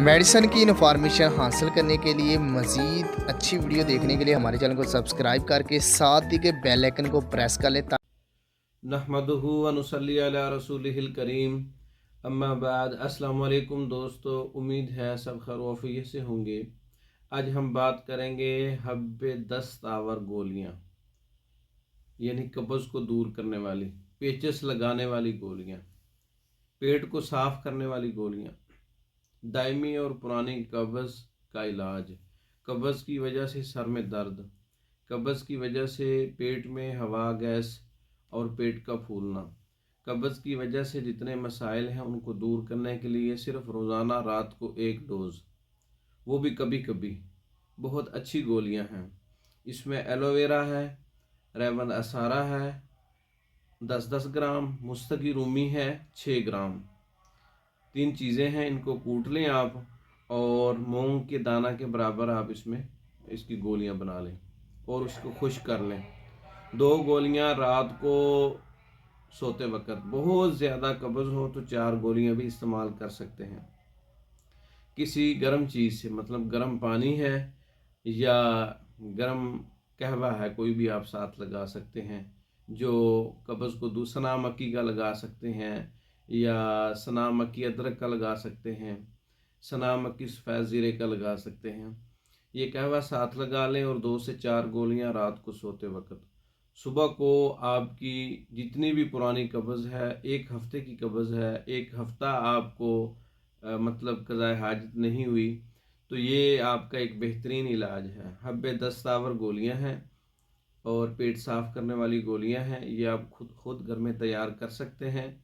Medicine की information हासिल करने के लिए मज़ीद अच्छी वीडियो देखने के लिए हमारे चैनल को सब्सक्राइब करके साथ ही के बेल आइकन को प्रेस कर लें। नहमदुहु व नुसल्ली अला रसूलिहिल करीम अम्मा बाद। अस्सलाम वालेकुम दोस्तों, उम्मीद है सब खैर वफ़ियत से होंगे। आज हम बात करेंगे हब्बे दस्त आवर गोलियाँ, यानी कब्ज़ को दूर करने वाली, पेचस लगाने वाली गोलियाँ, पेट को साफ़ करने वाली गोलियाँ, दायमी और पुरानी कब्ज़ का इलाज, कब्ज़ की वजह से सर में दर्द, कब्ज़ की वजह से पेट में हवा गैस और पेट का फूलना, कब्ज़ की वजह से जितने मसाइल हैं उनको दूर करने के लिए सिर्फ रोज़ाना रात को एक डोज़, वो भी कभी कभी, बहुत अच्छी गोलियां हैं। इसमें एलोवेरा है, रेवन असारा है 10-10 ग्राम, मुस्तकी रूमी है 6 ग्राम। तीन चीज़ें हैं, इनको कूट लें आप और मूंग के दाना के बराबर आप इसमें इसकी गोलियां बना लें और उसको खुश कर लें। 2 गोलियां रात को सोते वक्त। बहुत ज़्यादा कब्ज़ हो तो 4 गोलियां भी इस्तेमाल कर सकते हैं। किसी गर्म चीज़ से, मतलब गर्म पानी है या गर्म कहवा है, कोई भी आप साथ लगा सकते हैं जो कब्ज़ को सना मक्की का लगा सकते हैं या सना मक्की अदरक का लगा सकते हैं, सना मक्की सफ़ेद ज़ीरे का लगा सकते हैं। ये कहवा साथ लगा लें और 2 से 4 गोलियां रात को सोते वक्त। सुबह को आपकी जितनी भी पुरानी कब्ज़ है, 1 हफ़्ते की कब्ज़ है, 1 हफ़्ता आपको मतलब क़ज़ाए हाजत नहीं हुई, तो ये आपका एक बेहतरीन इलाज है। हब्बे दस्तावर गोलियां हैं और पेट साफ़ करने वाली गोलियां हैं। ये आप खुद घर में तैयार कर सकते हैं।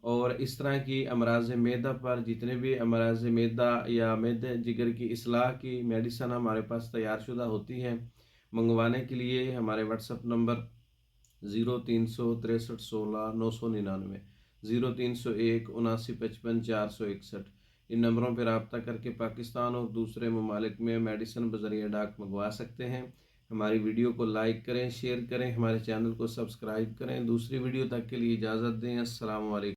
और इस तरह की अमराज़ मैदा पर, जितने भी अमराज़ मैदा या मैदे जिगर की इस्लाह की मेडिसन हमारे पास तैयार शुदा होती हैं, मंगवाने के लिए हमारे व्हाट्सअप नंबर 036316 999, 0301 7955 461। इन नंबरों पर रब्ता करके पाकिस्तान और दूसरे ममालिक में मेडिसिन बज़रिया डाक मंगवा सकते हैं। हमारी वीडियो को लाइक करें, शेयर करें, हमारे चैनल को सब्सक्राइब करें। दूसरी वीडियो तक के लिए इजाज़त दें। अस्सलाम वालेकुम।